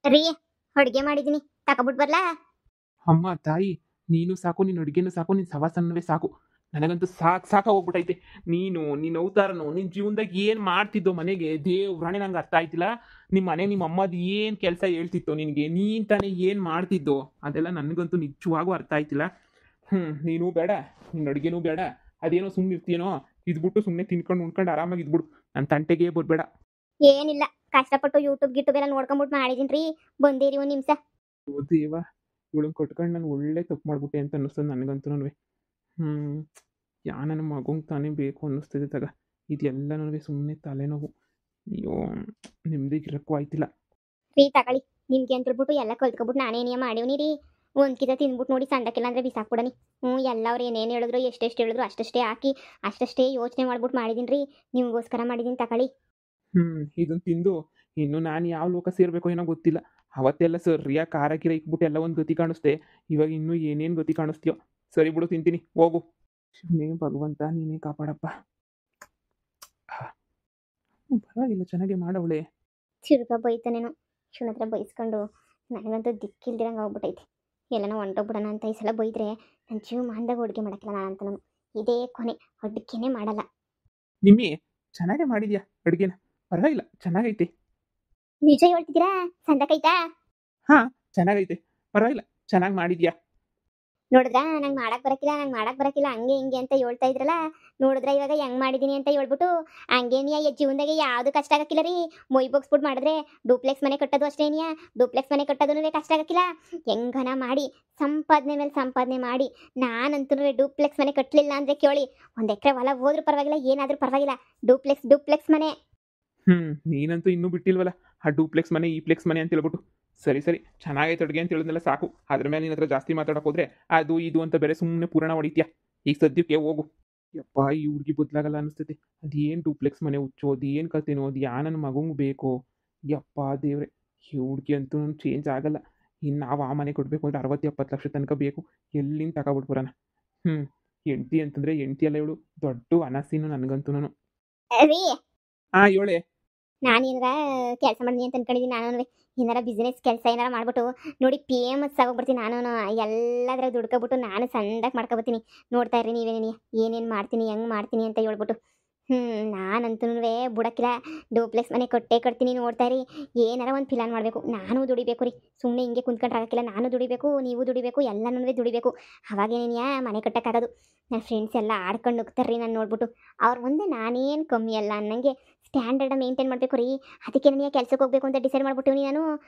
ರೀ, ಅಡ್ಗೆ ಮಾಡಿದೀನಿ, ತಕೊಬಿಟ್ ಬರ್ಲಾ? ಅಮ್ಮ ತಾಯಿ, ನೀನು ಸಾಕು, ನಿನ್ನ ಅಡುಗೆನೂ ಸಾಕು, ನಿನ್ನ ಸವಾಸನವೇ ಸಾಕು. ನನಗಂತೂ ಹೋಗ್ಬಿಟ್ಟೈತೆ. ನಿನ್ನ ಅವತಾರನು ನಿನ್ನ ಜೀವನದಾಗ ಏನು ಮಾಡ್ತಿದ್ದೋ ಮನೆಗೆ ದೇವ್ರಾಣೆ ನಂಗೆ ಅರ್ಥ ಆಯ್ತಿಲ್ಲ. ನಿಮ್ಮ ಮನೆ ನಿಮ್ಮ ಅಮ್ಮದು ಏನು ಕೆಲಸ ಹೇಳ್ತಿತ್ತೋ ನಿನಗೆ, ನೀನು ತಾನೇ ಏನು ಮಾಡ್ತಿದ್ದೋ ಅದೆಲ್ಲ ನನಗಂತೂ ನಿಜವಾಗೂ ಅರ್ಥ ಆಯ್ತಿಲ್ಲ. ನೀನು ಬೇಡ, ನಿನ್ನ ಅಡುಗೆನೂ ಬೇಡ, ಅದೇನೋ ಸುಮ್ಮನೆ ಇರ್ತೀಯೇನೋ, ಇದ್ಬಿಟ್ಟು ಸುಮ್ಮನೆ ತಿನ್ಕೊಂಡು ಉಣ್ಕೊಂಡು ಆರಾಮಾಗಿ ಇದ್ಬಿಡು. ನನ್ನ ತಂಟೆಗೆ ಬರಬೇಡ. ಏನಿಲ್ಲ, ಕಷ್ಟಪಟ್ಟು ಯೂಟ್ಯೂಬ್ ಗಿಟ್ಯೂಬ್ ಎಲ್ಲ ನೋಡ್ಕೊಂಬಿಟ್ಟು ಮಾಡಿದೀನಿ. ಬಂದೇರಿ ಒಂದ್ ನಿಮಿಷ. ಓ ದೇವ, ಇವಳನ್ನ ಕೊಟ್ಕೊಂಡು ನಾನು ಒಳ್ಳೆ ತಪ್ಪು ಮಾಡ್ಬಿಟ್ಟೆ ಅಂತ ಅನ್ನಿಸ್ತದೆ ನನಗಂತೂ. ನನ್ನ ಮಗುಂಗೆ ತಾನೇ ಬೇಕು ಅನ್ನಿಸ್ತಿದೆ ತಗ. ಇದೆಲ್ಲ ನನಗೆ ಸುಮ್ಮನೆ ತಲೆನೋವು. ಅಯ್ಯೋ, ನೆಮ್ಮದಿಗಿರಕ್ಕೂ ಆಯ್ತಿಲ್ಲ. ರೀ ತಗೊಳ್ಳಿ, ನಿಮ್ಗೆ ಅಂತ ಹೇಳ್ಬಿಟ್ಟು ಎಲ್ಲ ಕಲ್ತ್ಕೊಬಿಟ್ಟು ನಾನೇನೇ ಮಾಡಿವ್ನಿ ರೀ. ಒಂದ್ಕಿತ ತಿಂದ್ಬಿಟ್ಟು ನೋಡಿ, ಸಂದಕ್ಕಿಲ್ಲ ಅಂದ್ರೆ ಬಿಸಾಕ್ಬಿಡನಿ. ಎಲ್ಲ ಅವ್ರು ಏನೇನು ಹೇಳಿದ್ರು, ಎಷ್ಟೆಷ್ಟು ಹೇಳಿದ್ರು ಅಷ್ಟಷ್ಟೇ ಹಾಕಿ, ಅಷ್ಟಷ್ಟೇ ಯೋಚನೆ ಮಾಡ್ಬಿಟ್ಟು ಮಾಡಿದೀನಿ ರೀ. ನಿಮಗೋಸ್ಕರ ಮಾಡಿದೀನಿ, ತಗೊಳ್ಳಿ. ಇದನ್ನು ತಿಂದು ಇನ್ನು ನಾನು ಯಾವ ಲೋಕ ಸೇರಬೇಕೋ ಏನೋ ಗೊತ್ತಿಲ್ಲ. ಅವತ್ತೆಲ್ಲ ಸರಿಯಾಗಿ ಖಾರ ಗಿರ ಇಕ್ಬಿಟ್ಟು ಎಲ್ಲ ಒಂದು ಗತಿ ಕಾಣಿಸ್ತೆ. ಇವಾಗ ಇನ್ನೂ ಏನೇನು ಗತಿ ಕಾಣಿಸ್ತೀಯೋ. ಸರಿ ಬಿಡು, ತಿಂತೀನಿ, ಹೋಗು. ಶಿವನೇ ಭಗವಂತ, ನೀನೇ ಕಾಪಾಡಪ್ಪ. ಪರವಾಗಿಲ್ಲ, ಚೆನ್ನಾಗೆ ಮಾಡವಳೆ. ಚಿರುಕ ಬೈತಾನೇನೋ, ಶಿವನ ಹತ್ರ ಬೈಸ್ಕೊಂಡು ನನಗಂತೂ ದಿಕ್ಕಿಲ್ದಿರಂಗೆ ಹೋಗ್ಬಿಟ್ಟೈತೆ. ಎಲ್ಲನೋ ಹೊಂಟೋಗ್ಬಿಡೋಣ ಅಂತ ಈ ಸಲ ಬೈದ್ರೆ ನನ್ನ ಜೀವ ಮಾಂದಾಗ ಅಡುಗೆ ಮಾಡಕ್ಕಿಲ್ಲ ನಾನಂತ. ನಾನು ಇದೇ ಕೊನೆ, ಅಡುಗೆನೇ ಮಾಡಲ್ಲ. ನಿಮ್ಮಿ ಚೆನ್ನಾಗೇ ಮಾಡಿದ್ಯಾ ಅಡುಗೆನ, ಪರವಾಗಿಲ್ಲ, ಚೆನ್ನಾಗೈತೆ. ನಿಜ ಹೇಳ್ತಿದ್ದೀರಾ? ಸಂದಕೈತಾ? ಹಾಂ, ಚೆನ್ನಾಗೈತೆ, ಪರವಾಗಿಲ್ಲ, ಚೆನ್ನಾಗಿ ಮಾಡಿದ್ಯಾ. ನೋಡಿದ್ರಾ, ನಂಗೆ ಮಾಡಕ್ ಬರಕಿಲ್ಲ ಹಂಗೆ ಹಿಂಗೆ ಅಂತ ಹೇಳ್ತಾ ಇದ್ರಲ್ಲ. ನೋಡಿದ್ರ ಇವಾಗ ಹೆಂಗ್ ಮಾಡಿದೀನಿ ಅಂತ ಹೇಳ್ಬಿಟ್ಟು. ಹಂಗೇನಿಯ ಜೀವನದಾಗೆ ಯಾವುದು ಕಷ್ಟ ಆಗಕ್ಕಿಲ್ಲ ರೀ. ಮೊಯ್ ಬಗ್ಸ್ಬಿಟ್ಟು ಮಾಡಿದ್ರೆ ಡೂಪ್ಲೆಕ್ಸ್ ಮನೆ ಕಟ್ಟೋದು ಅಷ್ಟೇನಿಯ. ಡೂಪ್ಲೆಕ್ಸ್ ಮನೆ ಕಟ್ಟೋದೂ ಕಷ್ಟ ಆಗಕ್ಕಿಲ್ಲ. ಹೆಂಗನ ಮಾಡಿ ಸಂಪಾದನೆ ಮೇಲೆ ಸಂಪಾದನೆ ಮಾಡಿ, ನಾನಂತೂ ಡೂಪ್ಲೆಕ್ಸ್ ಮನೆ ಕಟ್ಟಲಿಲ್ಲ ಅಂದ್ರೆ ಕೇಳಿ, 1 ಎಕರೆ ಹೊಲ ಹೋದ್ರೂ ಪರವಾಗಿಲ್ಲ, ಏನಾದ್ರೂ ಪರವಾಗಿಲ್ಲ, ಡೂಪ್ಲೆಕ್ಸ್ ಮನೆ. ನೀನಂತೂ ಇನ್ನೂ ಬಿಟ್ಟಿಲ್ವಲ್ಲ ಆ ಡೂಪ್ಲೆಕ್ಸ್ ಮನೆ, ಈಪ್ಲೆಕ್ಸ್ ಮನೆ ಅಂತ ಹೇಳ್ಬಿಟ್ಟು. ಸರಿ ಸರಿ, ಚೆನ್ನಾಗೈತೆ ಅಡುಗೆ ಅಂತ ಹೇಳಿದ್ನೆಲ್ಲ ಸಾಕು. ಅದ್ರ ಮೇಲೆ ನಿನ್ನ ಹತ್ರ ಜಾಸ್ತಿ ಮಾತಾಡೋಕೆ ಹೋದ್ರೆ ಅದು ಇದು ಅಂತ ಬೇರೆ ಸುಮ್ಮನೆ ಪುರಾಣ ಹೊಡಿತೀಯ. ಈಗ ಸದ್ಯಕ್ಕೆ ಹೋಗು. ಯಪ್ಪ, ಈ ಹುಡುಗಿ ಬದಲಾಗಲ್ಲ ಅನಿಸ್ತೈತಿ. ಅದೇನು ಡೂಪ್ಲೆಕ್ಸ್ ಮನೆ ಹುಚ್ಚೋ, ಅದೇನು ಕತೆನೋ, ಅದು ನನ್ನ ಮಗಂಗೆ ಬೇಕೋ. ಯಪ್ಪ ದೇವ್ರೆ, ಈ ಹುಡುಗಿ ಅಂತೂ ಚೇಂಜ್ ಆಗಲ್ಲ. ಇನ್ನು ನಾವು ಆ ಮನೆ ಕೊಡಬೇಕು ಅಂದ್ರೆ 60-70 ಲಕ್ಷ ತನಕ ಬೇಕು. ಎಲ್ಲಿಂದ ತಗೊಬಿಟ್ಬರೋಣ. ಹೆಂಡ್ತಿ ಅಂತಂದರೆ ಹೆಂಡ್ತಿ ಅಲ್ಲ ಇವಳು, ದೊಡ್ಡ ಅನಸಿನು ನನಗಂತೂ. ರೀ, ಹೇಳೆ. ನಾನೇನಾರ ಕೆಲಸ ಮಾಡಿದೀನಿ ಅಂತ ಅನ್ಕೊಂಡಿದ್ದೀನಿ. ನಾನು ಏನಾರ ಬಿಸ್ನೆಸ್ ಕೆಲಸ ಏನಾರ ಮಾಡ್ಬಿಟ್ಟು ನೋಡಿ ಫೇಮಸ್ ಆಗೋಗ್ಬಿಡ್ತೀನಿ. ನಾನು ಎಲ್ಲಾದ್ರಾಗ ದುಡ್ಕೊಬಿಟ್ಟು ನಾನು ಸಣ್ಣದಾಗಿ ಮಾಡ್ಕೊಬತ್ತೀನಿ. ನೋಡ್ತಾ ಇರ್ರಿ ನೀವೇನೇ ಏನೇನು ಮಾಡ್ತೀನಿ, ಹೆಂಗೆ ಮಾಡ್ತೀನಿ ಅಂತ ಹೇಳ್ಬಿಟ್ಟು. ನಾನಂತೂ ಬುಡಕ್ಕಿಲ್ಲ, ಡೂಪ್ಲೆಕ್ಸ್ ಮನೆ ಕೊಟ್ಟೇ ಕಟ್ತೀನಿ. ನೋಡ್ತಾ ಇರಿ, ಏನಾರ ಒಂದು ಪ್ಲಾನ್ ಮಾಡಬೇಕು. ನಾನು ದುಡಿಬೇಕು ರೀ, ಸುಮ್ಮನೆ ಹಿಂಗೆ ಕುಂತ್ಕೊಂಡ್ರೆ ಆಗಕ್ಕಿಲ್ಲ. ನಾನು ದುಡಿಬೇಕು, ನೀವು ದುಡಿಬೇಕು, ಎಲ್ಲನೂ ದುಡಿಬೇಕು. ಅವಾಗೇನೇನಿಯಾ ಮನೆ ಕಟ್ಟಕ್ಕಾಗೋದು. ನನ್ನ ಫ್ರೆಂಡ್ಸ್ ಎಲ್ಲ ಆಡ್ಕೊಂಡು ಹೋಗ್ತಾರ್ರಿ ನಾನು ನೋಡ್ಬಿಟ್ಟು. ಅವ್ರ ಮುಂದೆ ನಾನೇನು ಕಮ್ಮಿ ಅಲ್ಲ ಅನ್ನಂಗೆ ಸ್ಟ್ಯಾಂಡರ್ಡ್ ಮೇಂಟೈನ್ ಮಾಡಬೇಕು ರೀ. ಅದಕ್ಕೆ ನನಗೆ ಕೆಲ್ಸಕ್ಕೆ ಹೋಗ್ಬೇಕು ಅಂತ ಡಿಸೈಡ್ ಮಾಡ್ಬಿಟ್ಟಿವ್ನಿ ನಾನು.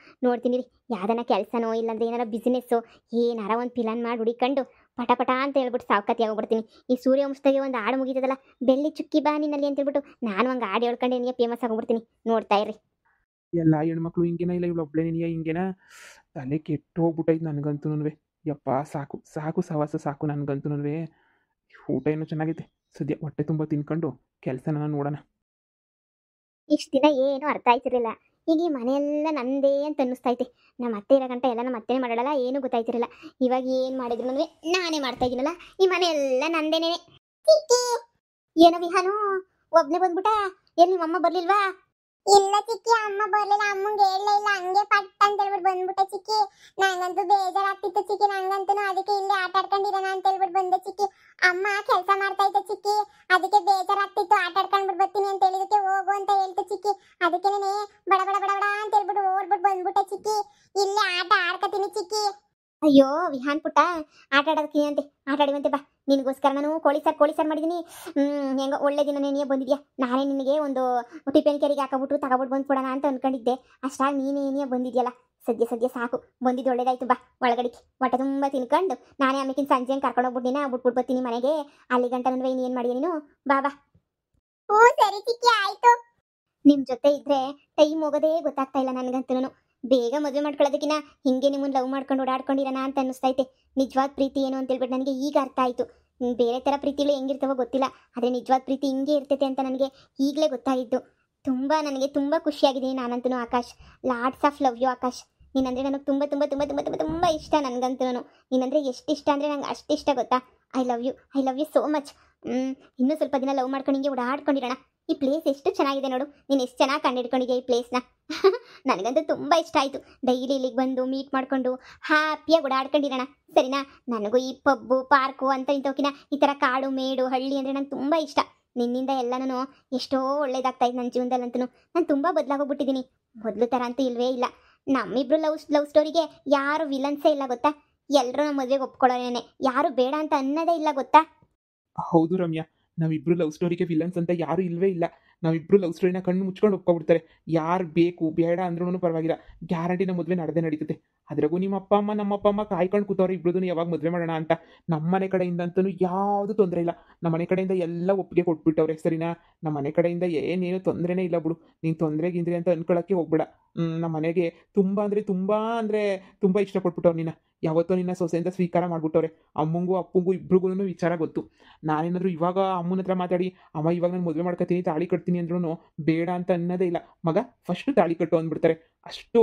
ನೋಡ್ತೀನಿ ರೀ, ಯಾವ್ದಾನ ಕೆಲಸನೋ ಇಲ್ಲಾಂದ್ರೆ ಏನಾರ ಬಿಸ್ನೆಸ್ಸೋ ಏನಾರ ಒಂದು ಪ್ಲಾನ್ ಮಾಡಿ ಹುಡಿಕೊಂಡು ಪಟ ಅಂತ ಹೇಳ್ಬಿಟ್ಟು ಸಾವ್ಕಾತಿ ಆಗೋಗ್ಬಿಡ್ತೀನಿ. ಈ ಸೂರ್ಯವಂಶದಾಗೆ ಒಂದು ಹಾಡು ಮುಗಿತದಲ್ಲ, ಬೆಳ್ಳಿ ಚುಕ್ಕಿ ಬಾ ನಿನ್ನಲ್ಲಿ ಅಂತ ಹೇಳ್ಬಿಟ್ಟು, ನಾನು ಹಂಗೆ ಹಾಡು ಹೇಳ್ಕೊಂಡು ನಿನಗೆ ಫೇಮಸ್ ಆಗೋಗ್ಬಿಡ್ತೀನಿ. ನೋಡ್ತಾ ಇರ್ರಿ. ಎಲ್ಲ ಹೆಣ್ಮಕ್ಳು ಹಿಂಗೇನ, ಇಲ್ಲ ಇವಳು ಒಬ್ಳೆ ನಿನಗೆ ಹಿಂಗೇನ? ತಲೆ ಕೆಟ್ಟು ಹೋಗ್ಬಿಟ್ಟೈತೆ ನನಗಂತೂ. ಯಪ್ಪ, ಸಾಕು ಸಾಕು ಸವಾಸ ಸಾಕು ನನಗಂತೂ. ಊಟ ಏನೋ ಚೆನ್ನಾಗೈತೆ, ಸದ್ಯ ಹೊಟ್ಟೆ ತುಂಬ ತಿನ್ಕೊಂಡು ಕೆಲಸನ ನೋಡೋಣ. ಇಷ್ಟು ದಿನ ಏನೂ ಅರ್ಥ ಆಯ್ತಿರಲಿಲ್ಲ. ಈಗ ಈ ಮನೆಯೆಲ್ಲ ನಂದೇ ಅಂತ ಅನ್ನಿಸ್ತೈತೆ. ನಮ್ಮ ಅತ್ತೆ ಇರೋ ಗಂಟ ಎಲ್ಲ ನಮ್ಮ ಅತ್ತೆನೇ ಮಾಡಲ್ಲ, ಏನೂ ಗೊತ್ತಾಯ್ತಿರಲಿಲ್ಲ. ಇವಾಗ ಏನು ಮಾಡಿದ್ರು ನಾನೇ ಮಾಡ್ತಾ ಇದ್ದೀನಲ್ಲ, ಈ ಮನೆಯೆಲ್ಲ ನಂದೇನೇ. ಏನೋ ವಿಹಾನು ಒಬ್ನೇ ಬಂದ್ಬಿಟ್ಟ? ಎಲ್ಲಿ ನಿಮ್ಮಮ್ಮ ಬರ್ಲಿಲ್ವಾ? ಇಲ್ಲ ಚಿಕ್ಕಿ, ಅಮ್ಮ ಬರ್ಲಿಲ್ಲ. ಅಮ್ಮಂಗೆ ಹೇಳಲೇ ಇಲ್ಲ, ಹಂಗೆ ಪಟ್ ಅಂತ ಹೇಳ್ಬಿಟ್ಟು ಬಂದ್ಬಿಟ್ಟೆ ಚಿಕ್ಕಿ. ನಂಗಂತೂ ಬೇಜಾರಾಗ್ತಿತ್ತು ಚಿಕ್ಕಿ, ನಂಗಂತೂ ಅದಕ್ಕೆ ಇಲ್ಲಿ ಆಟ ಆಡ್ಕೊಂಡಿರೋಣ ಅಂತ ಹೇಳ್ಬಿಟ್ಟು ಬಂದೆ ಚಿಕ್ಕಿ. ಅಮ್ಮ ಕೆಲಸ ಮಾಡ್ತಾ ಇದ್ದ ಚಿಕ್ಕಿ, ಅದಕ್ಕೆ ಬೇಜಾರಾಗ್ತಿತ್ತು. ಆಟ ಆಡ್ಕೊಂಡ್ಬಿಟ್ಟು ಬರ್ತೀನಿ ಅಂತ ಹೇಳಿದಕ್ಕೆ ಹೋಗು ಅಂತ ಹೇಳ್ತು ಚಿಕ್ಕಿ. ಅದಕ್ಕೆ ನಾನು ಬಡ ಬಡ ಬಡ ಬಡ ಅಂತ ಹೇಳ್ಬಿಟ್ಟು ಓಡ್ಬಿಟ್ಟು ಬಂದ್ಬಿಟ್ಟೆ ಚಿಕ್ಕಿ. ಇಲ್ಲೇ ಆಟ ಆಡ್ಕತೀನಿ ಚಿಕ್ಕಿ. ಅಯ್ಯೋ ವಿಹಾನ್ ಪುಟ್ಟ, ಆಟ ಆಡೋದಕ್ಕೆ ಅಂತೆ, ಆಟ ಆಡಿವಂತೆ ಬಾ. ನಿನಗೋಸ್ಕರ ನಾನು ಕೋಳಿ ಸಾರು ಮಾಡಿದ್ದೀನಿ. ಹೆಂಗೋ ಒಳ್ಳೆ ದಿನ ನೀನೇ ಬಂದಿದ್ಯಾ. ನಾನೇ ನಿನಗೆ ಒಂದು ಟಿಫಿನ್ ಕೆರಿಗೆ ಹಾಕೊಬಿಟ್ಟು ತಗೊಬಿಟ್ಟು ಬಂದ್ಬಿಡೋಣ ಅಂತ ಅಂದ್ಕೊಂಡಿದ್ದೆ. ಅಷ್ಟಾಗಿ ನೀನೇ ಬಂದಿದ್ಯಲ್ಲ, ಸದ್ಯ ಸಾಕು, ಬಂದಿದ್ದು ಒಳ್ಳೇದಾಯ್ತು. ಬಾ ಒಳಗಡಿಕೆ, ಹೊಟ್ಟೆ ತುಂಬ ತಿನ್ಕೊಂಡು ನಾನೇ ಆಮೇಕಿನ ಸಂಜೆ ಕರ್ಕೊಂಡು ಹೋಗ್ಬಿಟ್ಟು ನೀನು ಬಿಟ್ಬಿಟ್ಟು ಬರ್ತೀನಿ ಮನೆಗೆ. ಅಲ್ಲಿ ಗಂಟ ನನಗೆ ಇನ್ನೇನು ಮಾಡಿದೆ ನೀನು? ಬಾ. ಹ್ಞೂ ಸರಿ ಚಿಕ್ಕಿ, ಆಯ್ತು. ನಿಮ್ಮ ಜೊತೆ ಇದ್ರೆ ಟೈಮ್ ಹೋಗೋದೇ ಗೊತ್ತಾಗ್ತಾ ಇಲ್ಲ ನನಗಂತೂ. ಬೇಗ ಮದುವೆ ಮಾಡ್ಕೊಳ್ಳೋದಕ್ಕಿಂತ ಹಿಂಗೆ ನಿಮ್ಮನ್ನು ಲವ್ ಮಾಡ್ಕೊಂಡು ಓಡಾಡ್ಕೊಂಡಿರೋಣ ಅಂತ ಅನ್ನಿಸ್ತೈತೆ. ನಿಜವಾದ ಪ್ರೀತಿ ಏನು ಅಂತ ಹೇಳ್ಬಿಟ್ಟು ನನಗೆ ಈಗ ಅರ್ಥ ಆಯಿತು. ಬೇರೆ ಥರ ಪ್ರೀತಿಗಳು ಹೆಂಗಿರ್ತಾವೋ ಗೊತ್ತಿಲ್ಲ, ಆದರೆ ನಿಜವಾದ ಪ್ರೀತಿ ಹಿಂಗೆ ಇರ್ತೈತೆ ಅಂತ ನನಗೆ ಈಗಲೇ ಗೊತ್ತಾಗಿದ್ದು. ನನಗೆ ತುಂಬ ಖುಷಿಯಾಗಿದ್ದೀನಿ ನಾನಂತೂ. Akash, lots of love you Akash. ನೀನಂದರೆ ನನಗೆ ತುಂಬ ತುಂಬ ತುಂಬ ತುಂಬ ತುಂಬ ತುಂಬ ಇಷ್ಟ. ನನಗಂತೂ ನೀನಂದರೆ ಎಷ್ಟು ಇಷ್ಟ ಅಂದರೆ ನಂಗೆ ಅಷ್ಟು ಇಷ್ಟ ಗೊತ್ತಾ. I love you so much. ಇನ್ನೂ ಸ್ವಲ್ಪ ದಿನ ಲವ್ ಮಾಡ್ಕೊಂಡು ಹಿಂಗೆ ಓಡಾಡ್ಕೊಂಡಿರೋಣ. ಈ ಪ್ಲೇಸ್ ಎಷ್ಟು ಚೆನ್ನಾಗಿದೆ ನೋಡು. ನೀನು ಎಷ್ಟು ಚೆನ್ನಾಗಿ ಕಂಡಿಡ್ಕೊಂಡಿದ್ಯಾ ಈ ಪ್ಲೇಸ್ನ. ನನಗಂತೂ ತುಂಬ ಇಷ್ಟ ಆಯಿತು. ಡೈಲಿ ಇಲ್ಲಿಗೆ ಬಂದು ಮೀಟ್ ಮಾಡಿಕೊಂಡು ಹ್ಯಾಪಿಯಾಗಿ ಓಡಾಡ್ಕೊಂಡಿರೋಣ, ಸರಿನಾ? ನನಗೂ ಈ ಪಬ್ಬು ಪಾರ್ಕು ಅಂತ ಇಂಥವಕ್ಕಿನ ಈ ಥರ ಕಾಡು ಮೇಡು ಹಳ್ಳಿ ಅಂದರೆ ನಂಗೆ ತುಂಬ ಇಷ್ಟ. ನಿನ್ನಿಂದ ಎಲ್ಲನೂ ಎಷ್ಟೋ ಒಳ್ಳೇದಾಗ್ತಾ ಇದೆ ನನ್ನ ಜೀವನದಲ್ಲಂತೂ. ನಾನು ತುಂಬ ಬದಲಾಗೋಗ್ಬಿಟ್ಟಿದ್ದೀನಿ. ಮೊದಲು ಥರ ಅಂತೂ ಇಲ್ವೇ ಇಲ್ಲ. ನಮ್ಮಿಬ್ರು ಲವ್ ಸ್ಟೋರಿಗೆ ಯಾರು ವಿಲನ್ಸೇ ಇಲ್ಲ ಗೊತ್ತಾ. ಎಲ್ಲರೂ ನಮ್ಮ ಮದುವೆಗೆ ಒಪ್ಕೊಳ್ಳೋನೇನೆ, ಯಾರು ಬೇಡ ಅಂತ ಅನ್ನೋದೇ ಇಲ್ಲ ಗೊತ್ತಾ. ಹೌದು ರಮ್ಯಾ, ನಾವಿಬ್ರು ಲವ್ ಸ್ಟೋರಿಗೆ ವಿಲನ್ಸ್ ಅಂತ ಯಾರು ಇಲ್ವೇ ಇಲ್ಲ. ನಾವಿಬ್ರು ಲವ್ ಸ್ಟೋರಿನ ಕಣ್ಣು ಮುಚ್ಕೊಂಡು ಒಪ್ಕೊಬಿಡ್ತಾರೆ. ಯಾರು ಬೇಕು ಬೇಡ ಅಂದ್ರೂ ಪರವಾಗಿಲ್ಲ, ಗ್ಯಾರಂಟಿ ನಮ್ಮ ಮದುವೆ ನಡೆದೇ ನಡೀತದೆ. ಅದ್ರಾಗೂ ನಿಮ್ಮ ಅಪ್ಪ ಅಮ್ಮ ನಮ್ಮ ಅಪ್ಪ ಅಮ್ಮ ಕಾಯ್ಕೊಂಡು ಕೂತವ್ರೆ ಇಬ್ರದನ್ನು ಯಾವಾಗ ಮದುವೆ ಮಾಡೋಣ ಅಂತ. ನಮ್ಮ ಮನೆ ಕಡೆಯಿಂದ ಅಂತೂ ಯಾವುದು ತೊಂದರೆ ಇಲ್ಲ. ನಮ್ಮ ಮನೆ ಕಡೆಯಿಂದ ಎಲ್ಲ ಒಪ್ಪಿಗೆ ಕೊಟ್ಬಿಟ್ಟವ್ರೆ, ಸರಿನಾ? ನಮ್ಮ ಮನೆ ಕಡೆಯಿಂದ ಏನೇನು ತೊಂದರೆನೇ ಇಲ್ಲ ಬಿಡು. ನೀನು ತೊಂದರೆ ಗಿಂದ್ರೆ ಅಂತ ಅನ್ಕೊಳ್ಳೋಕ್ಕೆ ಹೋಗ್ಬೇಡ. ನಮ್ಮ ಮನೆಗೆ ತುಂಬ ಇಷ್ಟಪಟ್ಬಿಟ್ಟವ್ರು ನಿನ್ನ. ಯಾವತ್ತೋ ನಿನ್ನ ಸೊಸೆಯಿಂದ ಸ್ವೀಕಾರ ಮಾಡ್ಬಿಟ್ಟವ್ರೆ. ಅಮ್ಮಂಗೂ ಅಪ್ಪಂಗೂ ಇಬ್ರಿಗೂ ವಿಚಾರ ಗೊತ್ತು. ನಾನೇನಾದರೂ ಇವಾಗ ಅಮ್ಮನ ಹತ್ರ ಮಾತಾಡಿ ಅಮ್ಮ ಇವಾಗ ನಾನು ಮದುವೆ ಮಾಡ್ಕೊತೀನಿ ತಾಳಿ ಕಟ್ತೀನಿ ಅಂದ್ರೂ ಬೇಡ ಅಂತ ಅನ್ನೋದೇ ಇಲ್ಲ. ಮಗ ಫಸ್ಟು ತಾಳಿ ಕಟ್ಟು ಅಂದ್ಬಿಡ್ತಾರೆ. ಅಷ್ಟು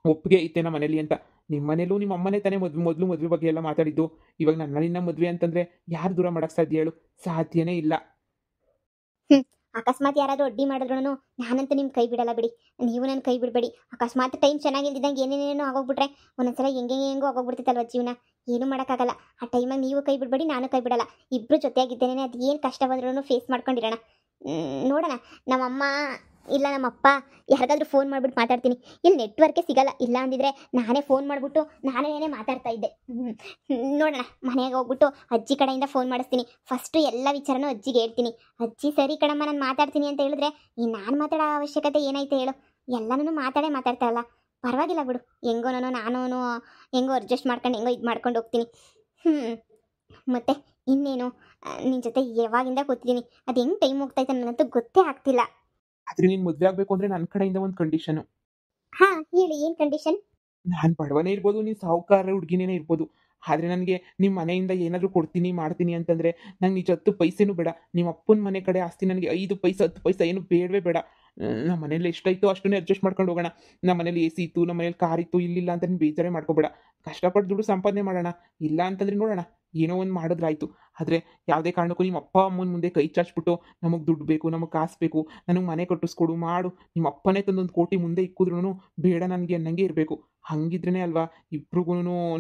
ಒಪ್ಪಿಗೆ ಐತೆ ನಮ್ಮ ಮನೇಲಿ ಅಂತ. ನಿಮ್ಮ ಮನೇಲೂ ನಿಮ್ಮ ಅಮ್ಮನೇ ತಾನೇ ಮೊದಲು ಮದುವೆ ಬಗ್ಗೆ ಎಲ್ಲ ಮಾತಾಡಿದ್ದು. ಇವಾಗ ನಿನ್ನ ಮದುವೆ ಅಂತಂದರೆ ಯಾರು ದೂರ ಮಾಡೋಕ್ಕೆ ಸಾಧ್ಯ ಹೇಳು? ಸಾಧ್ಯನೇ ಇಲ್ಲ. ಅಕಸ್ಮಾತ್ ಯಾರಾದರೂ ಅಡ್ಡಿ ಮಾಡಿದ್ರು ನಾನಂತೂ ನಿಮ್ಮ ಕೈ ಬಿಡಲ್ಲ ಬಿಡಿ. ನೀವು ನನ್ನ ಕೈ ಬಿಡಬೇಡಿ. ಅಕಸ್ಮಾತ್ ಟೈಮ್ ಚೆನ್ನಾಗಿಲ್ದಿದ್ದಂಗೆ ಏನೇನೇನೋ ಆಗೋಗ್ಬಿಟ್ರೆ ಒಂದೊಂದ್ಸಲ ಹೆಂಗೋ ಆಗೋಗ್ಬಿಡ್ತೈತಲ್ವ ಜೀವನ. ಏನೂ ಮಾಡೋಕ್ಕಾಗಲ್ಲ. ಆ ಟೈಮಾಗಿ ನೀವು ಕೈ ಬಿಡಬೇಡಿ, ನಾನು ಕೈ ಬಿಡಲ್ಲ. ಇಬ್ಬರು ಜೊತೆಯಾಗಿದ್ದೇನೆ. ಅದು ಏನು ಕಷ್ಟ ಬಂದ್ರೂ ಫೇಸ್ ಮಾಡ್ಕೊಂಡಿರೋಣ. ನೋಡೋಣ. ನಮ್ಮಮ್ಮ ಇಲ್ಲ ನಮ್ಮಪ್ಪ ಯಾರಿಗಾದ್ರೂ ಫೋನ್ ಮಾಡಿಬಿಟ್ಟು ಮಾತಾಡ್ತೀನಿ. ಇಲ್ಲಿ ನೆಟ್ವರ್ಕೇ ಸಿಗಲ್ಲ. ಇಲ್ಲ ಅಂದಿದ್ರೆ ನಾನೇ ಫೋನ್ ಮಾಡಿಬಿಟ್ಟು ನಾನೇ ಮಾತಾಡ್ತಾ ಇದ್ದೆ. ನೋಡೋಣ. ಮನೆಗೆ ಹೋಗ್ಬಿಟ್ಟು ಅಜ್ಜಿ ಕಡೆಯಿಂದ ಫೋನ್ ಮಾಡಿಸ್ತೀನಿ. ಫಸ್ಟು ಎಲ್ಲ ವಿಚಾರನೂ ಅಜ್ಜಿಗೆ ಹೇಳ್ತೀನಿ. ಅಜ್ಜಿ ಸರಿ ಕಣಮ್ಮ ನಾನು ಮಾತಾಡ್ತೀನಿ ಅಂತ ಹೇಳಿದ್ರೆ ನಾನು ಮಾತಾಡೋ ಅವಶ್ಯಕತೆ ಏನೈತೆ ಹೇಳು? ಎಲ್ಲನೂ ಮಾತಾಡ್ತಾರಲ್ಲ, ಪರವಾಗಿಲ್ಲ ಬಿಡು. ನಾನು ಹೆಂಗೋ ಅಡ್ಜಸ್ಟ್ ಮಾಡ್ಕೊಂಡು ಇದು ಮಾಡ್ಕೊಂಡು ಹೋಗ್ತೀನಿ. ಮತ್ತು ಇನ್ನೇನು, ನಿನ್ನ ಜೊತೆ ಯಾವಾಗಿಂದ ಕೂತಿದ್ದೀನಿ. ಅದು ಹೆಂಗೆ ಟೈಮ್ ಹೋಗ್ತಾಯಿತ್ತು ನನಗಂತೂ ಗೊತ್ತೇ ಆಗ್ತಿಲ್ಲ. ಆದರೆ ನೀನು ಮದುವೆ ಆಗಬೇಕು ಅಂದರೆ ನನ್ನ ಕಡೆಯಿಂದ ಒಂದು ಕಂಡೀಷನು. ಹಾಂ ಹೇಳಿ, ಏನು ಕಂಡೀಷನ್? ನಾನು ಬಡವನೇ ಇರ್ಬೋದು, ನೀನು ಸಾಹುಕಾರ ಹುಡುಗಿನೇ ಇರ್ಬೋದು. ಆದರೆ ನನಗೆ ನಿಮ್ಮ ಮನೆಯಿಂದ ಏನಾದರೂ ಕೊಡ್ತೀನಿ ಮಾಡ್ತೀನಿ ಅಂತಂದರೆ ನಂಗೆ ನಿಜ 10 ಪೈಸೆನೂ ಬೇಡ. ನಿಮ್ಮ ಅಪ್ಪನ ಮನೆ ಕಡೆ ಆಸ್ತಿ ನನಗೆ 5 ಪೈಸೆ 10 ಪೈಸೆ ಏನು ಬೇಡವೇ ಬೇಡ. ನಮ್ಮ ಮನೇಲಿ ಎಷ್ಟಾಯಿತು ಅಷ್ಟನ್ನೇ ಅಡ್ಜಸ್ಟ್ ಮಾಡ್ಕೊಂಡು ಹೋಗೋಣ. ನಮ್ಮ ಮನೇಲಿ AC ಇತ್ತು, ನಮ್ಮ ಮನೇಲಿ ಕಾರ್ ಇತ್ತು, ಇಲ್ಲಿಲ್ಲ ಅಂತ ನೀನು ಬೇಜಾರೇ ಮಾಡ್ಕೋಬೇಡ. ಕಷ್ಟಪಟ್ಟು ದುಡ್ಡು ಸಂಪಾದನೆ ಮಾಡೋಣ. ಇಲ್ಲ ಅಂತಂದರೆ ನೋಡೋಣ, ಏನೋ ಒಂದು ಮಾಡಿದ್ರಾಯ್ತು. ಆದರೆ ಯಾವುದೇ ಕಾರಣಕ್ಕೂ ನಿಮ್ಮ ಅಪ್ಪ ಅಮ್ಮನ ಮುಂದೆ ಕೈ ಚಾಚ್ಬಿಟ್ಟು ನಮಗೆ ದುಡ್ಡು ಬೇಕು, ನಮಗೆ ಕಾಸು ಬೇಕು, ನನಗೆ ಮನೆ ಕಟ್ಟಿಸ್ಕೊಡು ಮಾಡು, ನಿಮ್ಮ ಅಪ್ಪನೇ ತಂದೊಂದು ಕೋಟಿ ಮುಂದೆ ಇಕ್ಕಿದ್ರೂ ಬೇಡ ನನಗೆ ಅನ್ನಂಗೆ ಇರಬೇಕು. ಹಂಗಿದ್ರೇ ಅಲ್ವಾ ಇಬ್ರಿಗೂ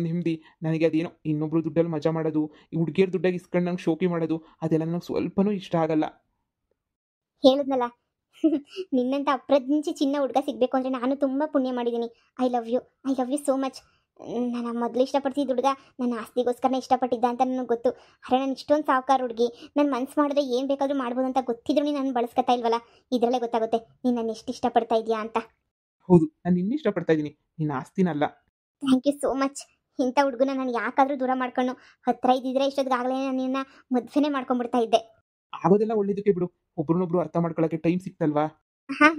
ನೆಮ್ಮದಿ. ನನಗೆ ಅದೇನೋ ಇನ್ನೊಬ್ರು ದುಡ್ಡಲ್ಲಿ ಮಜಾ ಮಾಡೋದು, ಈ ಹುಡುಗಿಯರ ದುಡ್ಡಾಗಿ ಇಸ್ಕೊಂಡು ನಂಗೆ ಶೋಕಿ ಮಾಡೋದು ಅದೆಲ್ಲ ನನಗೆ ಸ್ವಲ್ಪನೂ ಇಷ್ಟ ಆಗಲ್ಲ. ಹೇಳಿದ್ನಲ್ಲ, ನಿನ್ನಂತ ಅಪ್ರಜ್ಞಿ ಚಿನ್ನ ಹುಡುಗ ಸಿಗಬೇಕು ಅಂದರೆ ನಾನು ತುಂಬ ಪುಣ್ಯ ಮಾಡಿದ್ದೀನಿ. I love you so much. ನಾನು ಮೊದಲು ಇಷ್ಟಪಡ್ತಿದ್ದ ಹುಡುಗ ನನ್ನ ಆಸ್ತಿಗೋಸ್ಕರನೇ ಇಷ್ಟಪಟ್ಟಿದ್ದ ಅಂತ ನನಗೆ ಗೊತ್ತು. ಅರೆ ನಾನು ಇಷ್ಟೊಂದು ಸಾವುಕಾರ ಹುಡುಗಿ, ನನ್ನ ಮನಸ್ಸು ಮಾಡಿದ್ರೆ ಏನು ಬೇಕಾದರೂ ಮಾಡ್ಬೋದು ಅಂತ ಗೊತ್ತಿದ್ರು ನೀನು ನನ್ನ ಬಳಸ್ಕೊತಾ ಇಲ್ವಲ್ಲ. ಇದರಲ್ಲೇ ಗೊತ್ತಾಗುತ್ತೆ ನೀನು ನನ್ನ ಎಷ್ಟು ಇಷ್ಟಪಡ್ತಾ ಇದೆಯಾ ಅಂತ. ಹೌದು, ನಾನು ನಿನ್ನ ಇಷ್ಟಪಡ್ತಾ ಇದ್ದೀನಿ, ನಿನ್ನ ಆಸ್ತಿನಲ್ಲ. Thank you so much. ಇಂಥ ಹುಡುಗನ ನಾನು ಯಾಕಾದರೂ ದೂರ ಮಾಡ್ಕೊಂಡು ಹತ್ತಿರ ಇದ್ದಿದ್ರೆ ಇಷ್ಟೊತ್ತಿಗಾಗಲೇ ನಾನು ನಿನ್ನ ಮದುವೆನೇ ಮಾಡ್ಕೊಂಡ್ಬಿಡ್ತಾ ಇದ್ದೆ. ಆಗೋದೆಲ್ಲ ಒಳ್ಳೇದಕ್ಕೆ ಬಿಡು. ಒಬ್ರನ್ನೊಬ್ರು ಅರ್ಥ ಮಾಡ್ಕೊಳ್ಳೋಕ್ಕೆ ಟೈಮ್ ಸಿಕ್ತಲ್ವಾ? ಹಾಂ